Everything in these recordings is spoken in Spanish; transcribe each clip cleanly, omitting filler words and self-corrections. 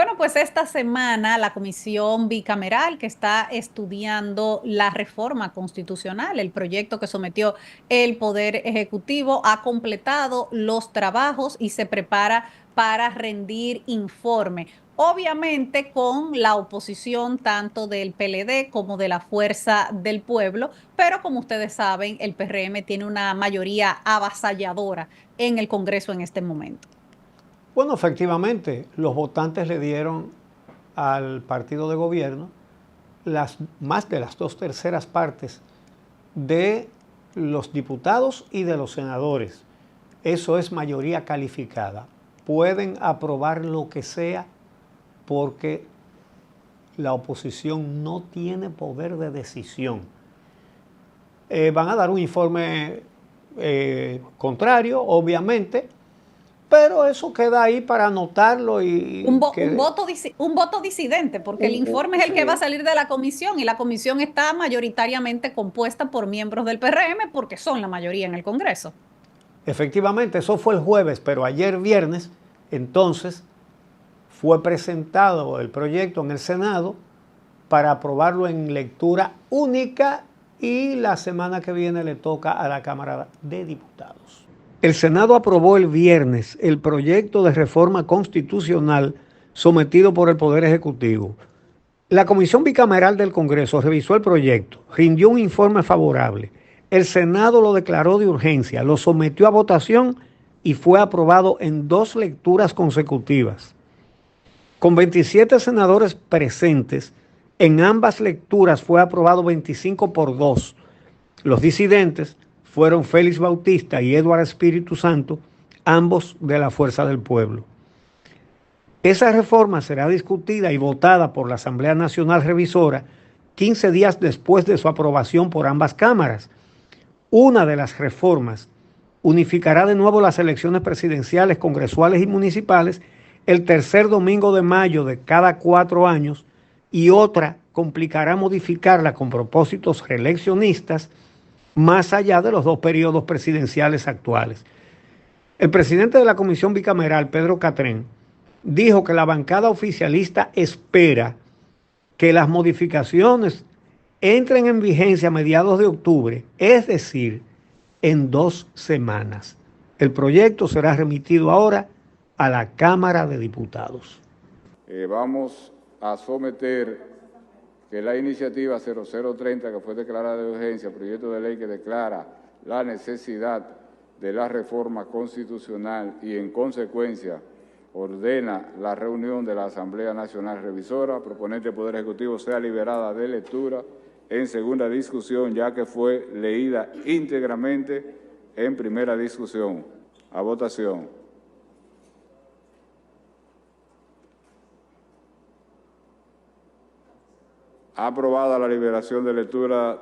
Bueno, pues esta semana la comisión bicameral que está estudiando la reforma constitucional, el proyecto que sometió el Poder Ejecutivo, ha completado los trabajos y se prepara para rendir informe. Obviamente con la oposición tanto del PLD como de la Fuerza del Pueblo, pero como ustedes saben, el PRM tiene una mayoría avasalladora en el Congreso en este momento. Bueno, efectivamente, los votantes le dieron al partido de gobierno más de las 2/3 de los diputados y de los senadores. Eso es mayoría calificada. Pueden aprobar lo que sea porque la oposición no tiene poder de decisión. Van a dar un informe contrario, obviamente, pero eso queda ahí para anotarlo y Un voto disidente, porque el informe es el que va a salir de la comisión y la comisión está mayoritariamente compuesta por miembros del PRM porque son la mayoría en el Congreso. Efectivamente, eso fue el jueves, pero ayer viernes, entonces, fue presentado el proyecto en el Senado para aprobarlo en lectura única y la semana que viene le toca a la Cámara de Diputados. El Senado aprobó el viernes el proyecto de reforma constitucional sometido por el Poder Ejecutivo. La Comisión Bicameral del Congreso revisó el proyecto, rindió un informe favorable. El Senado lo declaró de urgencia, lo sometió a votación y fue aprobado en 2 lecturas consecutivas. Con 27 senadores presentes, en ambas lecturas fue aprobado 25-2. Los disidentes fueron Félix Bautista y Eduardo Espíritu Santo, ambos de la Fuerza del Pueblo. Esa reforma será discutida y votada por la Asamblea Nacional Revisora 15 días después de su aprobación por ambas cámaras. Una de las reformas unificará de nuevo las elecciones presidenciales, congresuales y municipales el tercer domingo de mayo de cada 4 años y otra complicará modificarla con propósitos reeleccionistas más allá de los 2 periodos presidenciales actuales. El presidente de la Comisión Bicameral, Pedro Catrén, dijo que la bancada oficialista espera que las modificaciones entren en vigencia a mediados de octubre, es decir, en 2 semanas. El proyecto será remitido ahora a la Cámara de Diputados. Vamos a someter que la iniciativa 0030, que fue declarada de urgencia, proyecto de ley que declara la necesidad de la reforma constitucional y, en consecuencia, ordena la reunión de la Asamblea Nacional Revisora, proponente del Poder Ejecutivo, sea liberada de lectura en segunda discusión, ya que fue leída íntegramente en primera discusión. A votación. Aprobada la liberación de lectura.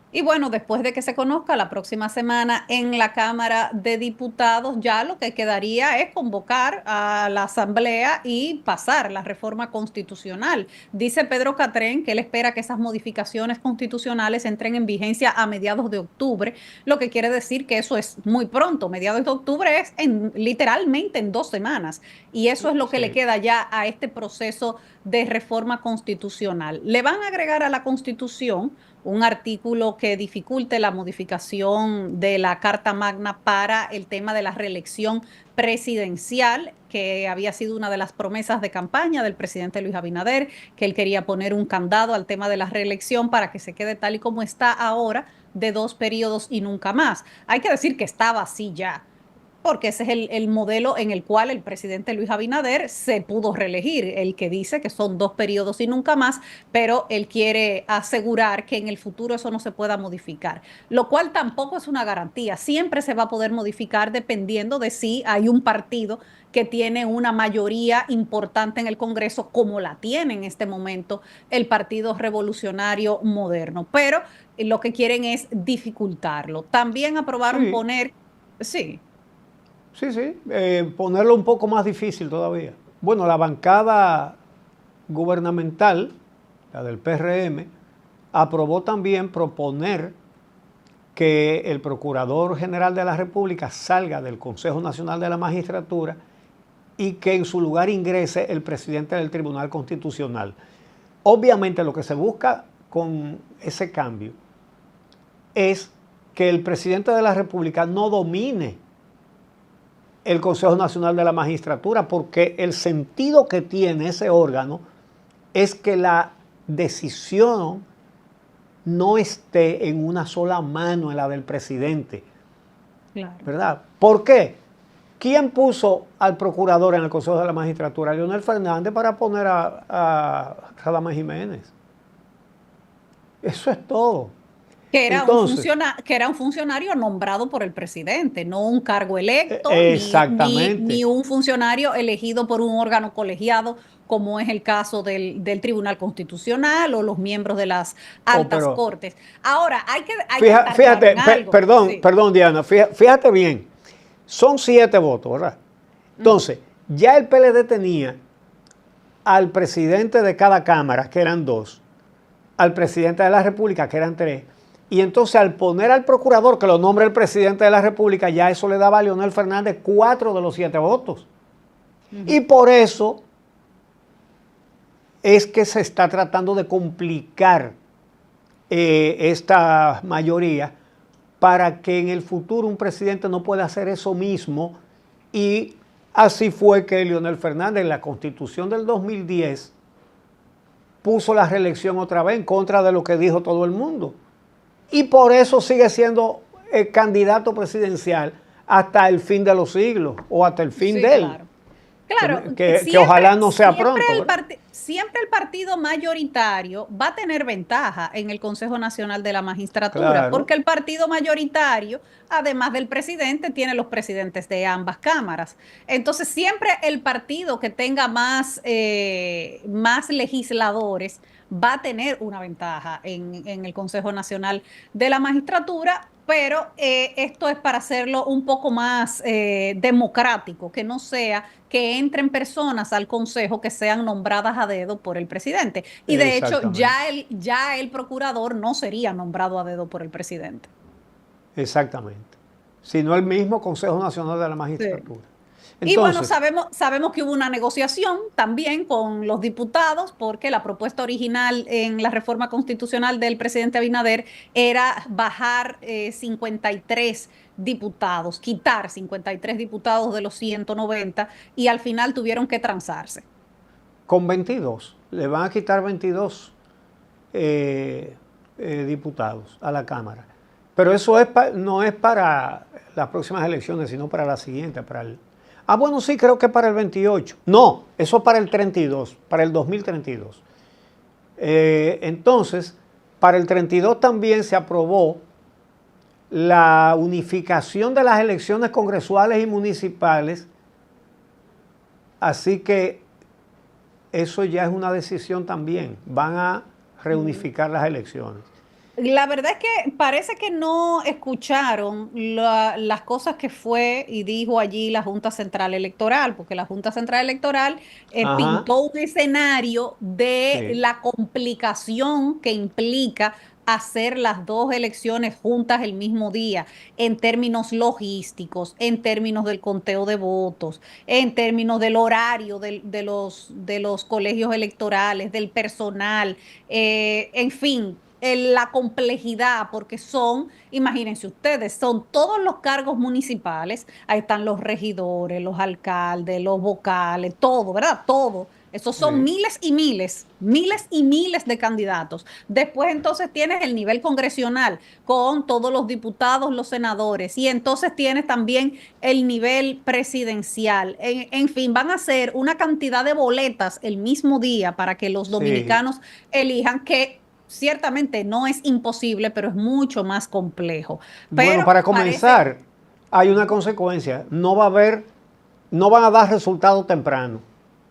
Y bueno, después de que se conozca la próxima semana en la Cámara de Diputados, ya lo que quedaría es convocar a la Asamblea y pasar la reforma constitucional. Dice Pedro Catrén que él espera que esas modificaciones constitucionales entren en vigencia a mediados de octubre, lo que quiere decir que eso es muy pronto. Mediados de octubre es literalmente en 2 semanas. Y eso es lo que le queda ya a este proceso de reforma constitucional. Le van a agregar a la Constitución un artículo que dificulte la modificación de la Carta Magna para el tema de la reelección presidencial, que había sido una de las promesas de campaña del presidente Luis Abinader, que él quería poner un candado al tema de la reelección para que se quede tal y como está ahora, de 2 periodos y nunca más. Hay que decir que estaba así ya, porque ese es el modelo en el cual el presidente Luis Abinader se pudo reelegir, el que dice que son 2 periodos y nunca más, pero él quiere asegurar que en el futuro eso no se pueda modificar, lo cual tampoco es una garantía. Siempre se va a poder modificar dependiendo de si hay un partido que tiene una mayoría importante en el Congreso, como la tiene en este momento el Partido Revolucionario Moderno, pero lo que quieren es dificultarlo. También aprobaron poner, sí. Sí, ponerlo un poco más difícil todavía. Bueno, la bancada gubernamental, la del PRM, aprobó también proponer que el Procurador General de la República salga del Consejo Nacional de la Magistratura y que en su lugar ingrese el presidente del Tribunal Constitucional. Obviamente lo que se busca con ese cambio es que el presidente de la República no domine el Consejo Nacional de la Magistratura, porque el sentido que tiene ese órgano es que la decisión no esté en una sola mano, en la del presidente. Claro. ¿Verdad? ¿Por qué? ¿Quién puso al procurador en el Consejo de la Magistratura? Leonel Fernández, para poner a Radamés Jiménez. Eso es todo. Que era, Entonces, que era un funcionario nombrado por el presidente, no un cargo electo, exactamente. ni un funcionario elegido por un órgano colegiado, como es el caso del Tribunal Constitucional o los miembros de las altas cortes. Ahora, hay que fíjate, algo. Perdón, Diana, fíjate bien. Son 7 votos, ¿verdad? Entonces, ya el PLD tenía al presidente de cada cámara, que eran 2, al presidente de la República, que eran 3, y entonces al poner al procurador, que lo nombra el presidente de la República, ya eso le daba a Leonel Fernández 4 de los 7 votos. Y por eso es que se está tratando de complicar esta mayoría para que en el futuro un presidente no pueda hacer eso mismo. Y así fue que Leonel Fernández en la Constitución del 2010 puso la reelección otra vez en contra de lo que dijo todo el mundo. Y por eso sigue siendo el candidato presidencial hasta el fin de los siglos o hasta el fin de él. Claro. Claro, que ojalá no sea pronto. Siempre el partido mayoritario va a tener ventaja en el Consejo Nacional de la Magistratura, Claro. porque el partido mayoritario, además del presidente, tiene los presidentes de ambas cámaras. Entonces, siempre el partido que tenga más legisladores va a tener una ventaja en el Consejo Nacional de la Magistratura. Pero esto es para hacerlo un poco más democrático, que no sea que entren personas al Consejo que sean nombradas a dedo por el presidente. Y de hecho, ya el procurador no sería nombrado a dedo por el presidente. Exactamente. Sino el mismo Consejo Nacional de la Magistratura. Sí. Entonces, y bueno, sabemos que hubo una negociación también con los diputados, porque la propuesta original en la reforma constitucional del presidente Abinader era bajar 53 diputados, quitar 53 diputados de los 190, y al final tuvieron que transarse. Con 22, le van a quitar 22 diputados a la Cámara. Pero eso no es para las próximas elecciones, sino para la siguiente, para el... bueno, sí, creo que para el 28. No, eso para el 32, para el 2032. Entonces, para el 32 también se aprobó la unificación de las elecciones congresuales y municipales. Así que eso ya es una decisión también. Van a reunificar las elecciones. La verdad es que parece que no escucharon las cosas que fue y dijo allí la Junta Central Electoral, porque la Junta Central Electoral pintó un escenario de la complicación que implica hacer las dos elecciones juntas el mismo día, en términos logísticos, en términos del conteo de votos, en términos del horario de los colegios electorales, del personal, en fin, la complejidad, porque imagínense ustedes, son todos los cargos municipales, ahí están los regidores, los alcaldes, los vocales, todo, ¿verdad? Todo. Esos son miles y miles de candidatos. Después entonces tienes el nivel congresional con todos los diputados, los senadores, y entonces tienes también el nivel presidencial. En fin, van a ser una cantidad de boletas el mismo día para que los dominicanos elijan, que ciertamente no es imposible, pero es mucho más complejo. Pero bueno, para comenzar, hay una consecuencia. No van a dar resultados temprano.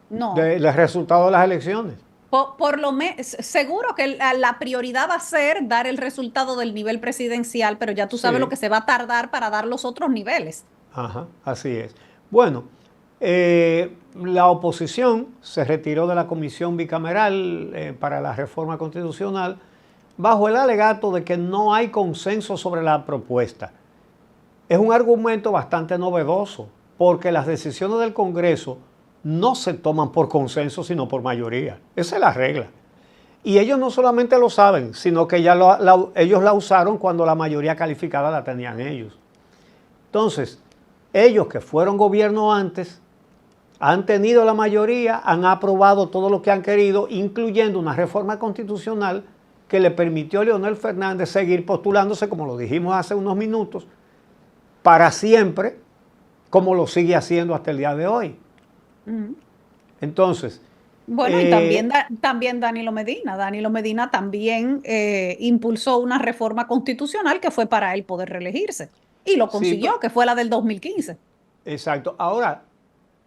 No. Del resultado de las elecciones. Por lo menos, seguro que la prioridad va a ser dar el resultado del nivel presidencial, pero ya tú sabes lo que se va a tardar para dar los otros niveles. Ajá, así es. Bueno, la oposición se retiró de la comisión bicameral para la reforma constitucional bajo el alegato de que no hay consenso sobre la propuesta. Es un argumento bastante novedoso, porque las decisiones del Congreso no se toman por consenso, sino por mayoría. Esa es la regla. Y ellos no solamente lo saben, sino que ya ellos la usaron cuando la mayoría calificada la tenían ellos. Entonces, ellos que fueron gobierno antes, han tenido la mayoría, han aprobado todo lo que han querido, incluyendo una reforma constitucional que le permitió a Leonel Fernández seguir postulándose, como lo dijimos hace unos minutos, para siempre, como lo sigue haciendo hasta el día de hoy. Entonces... Bueno, y también Danilo Medina. Danilo Medina también impulsó una reforma constitucional que fue para él poder reelegirse. Y lo consiguió, sí, que fue la del 2015. Exacto. Ahora,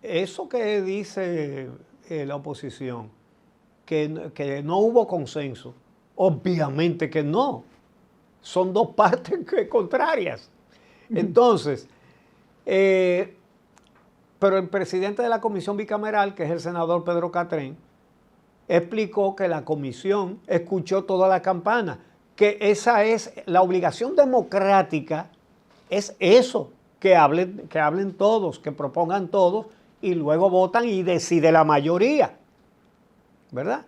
eso que dice la oposición, que no hubo consenso, obviamente que no. Son dos partes contrarias. Entonces, pero el presidente de la comisión bicameral, que es el senador Pedro Catrén, explicó que la comisión escuchó toda la campana, que esa es la obligación democrática, es eso, que hablen todos, que propongan todos y luego votan y decide la mayoría, ¿verdad?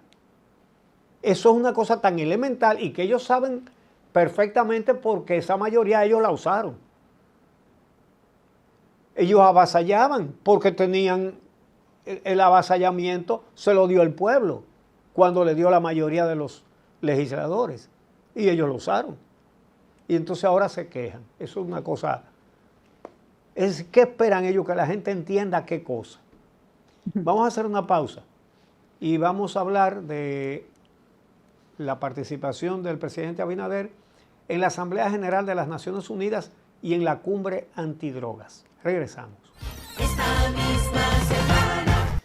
Eso es una cosa tan elemental y que ellos saben perfectamente porque esa mayoría ellos la usaron. Ellos avasallaban porque tenían el avasallamiento, se lo dio el pueblo cuando le dio la mayoría de los legisladores y ellos lo usaron. Y entonces ahora se quejan. Eso es una cosa. ¿Qué esperan ellos? Que la gente entienda qué cosa. Vamos a hacer una pausa y vamos a hablar de la participación del presidente Abinader en la Asamblea General de las Naciones Unidas y en la cumbre antidrogas. Regresamos. Esta misma